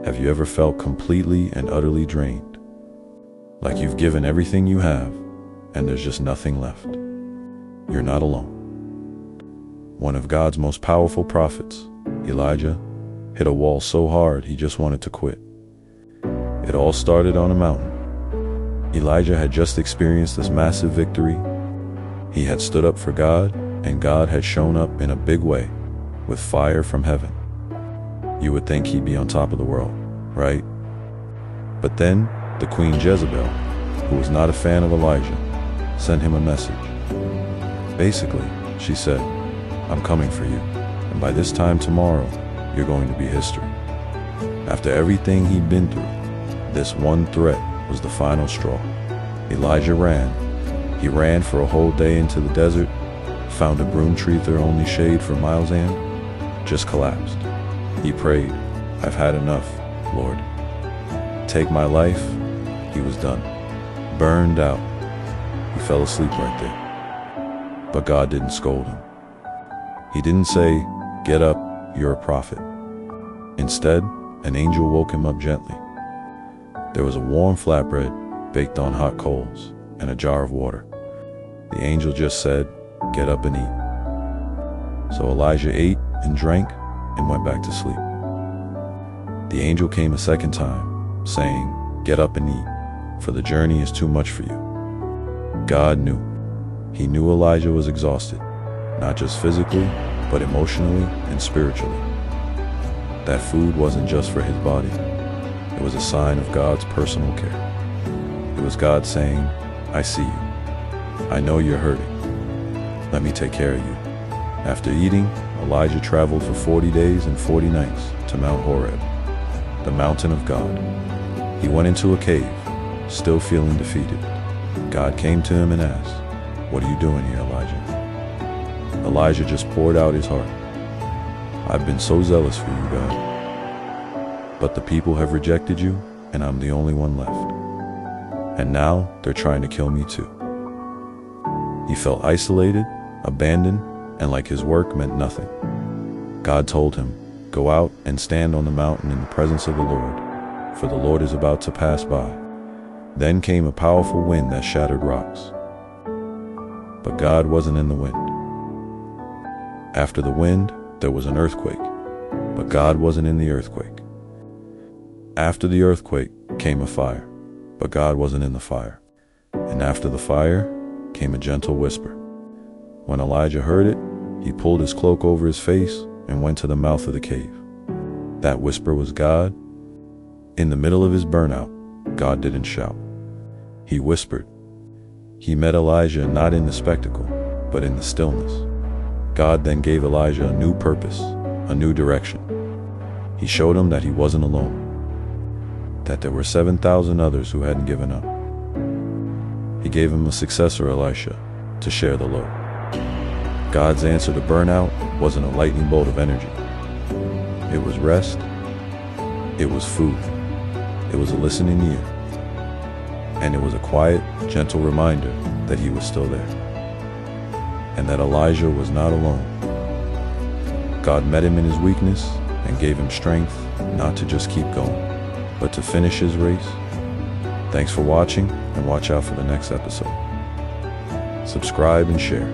Have you ever felt completely and utterly drained? Like you've given everything you have, and there's just nothing left? You're not alone. One of God's most powerful prophets, Elijah, hit a wall so hard he just wanted to quit. It all started on a mountain. Elijah had just experienced this massive victory. He had stood up for God, and God had shown up in a big way, with fire from heaven. You would think he'd be on top of the world, right? But then, the Queen Jezebel, who was not a fan of Elijah, sent him a message. Basically, she said, "I'm coming for you, and by this time tomorrow, you're going to be history." After everything he'd been through, this one threat was the final straw. Elijah ran. He ran for a whole day into the desert, found a broom tree their only shade for miles and just collapsed. He prayed, "I've had enough, Lord. Take my life." He was done. Burned out. He fell asleep right there. But God didn't scold him. He didn't say, "Get up, you're a prophet." Instead, an angel woke him up gently. There was a warm flatbread baked on hot coals and a jar of water. The angel just said, "Get up and eat." So Elijah ate and drank and went back to sleep. The angel came a second time, saying, "Get up and eat, for the journey is too much for you." God knew. He knew Elijah was exhausted, not just physically, but emotionally and spiritually. That food wasn't just for his body. It was a sign of God's personal care. It was God saying, "I see you. I know you're hurting. Let me take care of you." After eating, Elijah traveled for 40 days and 40 nights to Mount Horeb, the mountain of God. He went into a cave, still feeling defeated. God came to him and asked, "What are you doing here, Elijah?" Elijah just poured out his heart. "I've been so zealous for you, God. But the people have rejected you, and I'm the only one left. And now they're trying to kill me too." He felt isolated, abandoned, and like his work meant nothing. God told him, "Go out and stand on the mountain in the presence of the Lord, for the Lord is about to pass by." Then came a powerful wind that shattered rocks. But God wasn't in the wind. After the wind, there was an earthquake, but God wasn't in the earthquake. After the earthquake came a fire, but God wasn't in the fire. And after the fire came a gentle whisper. When Elijah heard it, he pulled his cloak over his face and went to the mouth of the cave. That whisper was God. In the middle of his burnout, God didn't shout. He whispered. He met Elijah not in the spectacle, but in the stillness. God then gave Elijah a new purpose, a new direction. He showed him that he wasn't alone, that there were 7,000 others who hadn't given up. He gave him a successor, Elisha, to share the load. God's answer to burnout wasn't a lightning bolt of energy. It was rest. It was food. It was a listening ear. And it was a quiet, gentle reminder that he was still there. And that Elijah was not alone. God met him in his weakness and gave him strength not to just keep going, but to finish his race. Thanks for watching, and watch out for the next episode. Subscribe and share.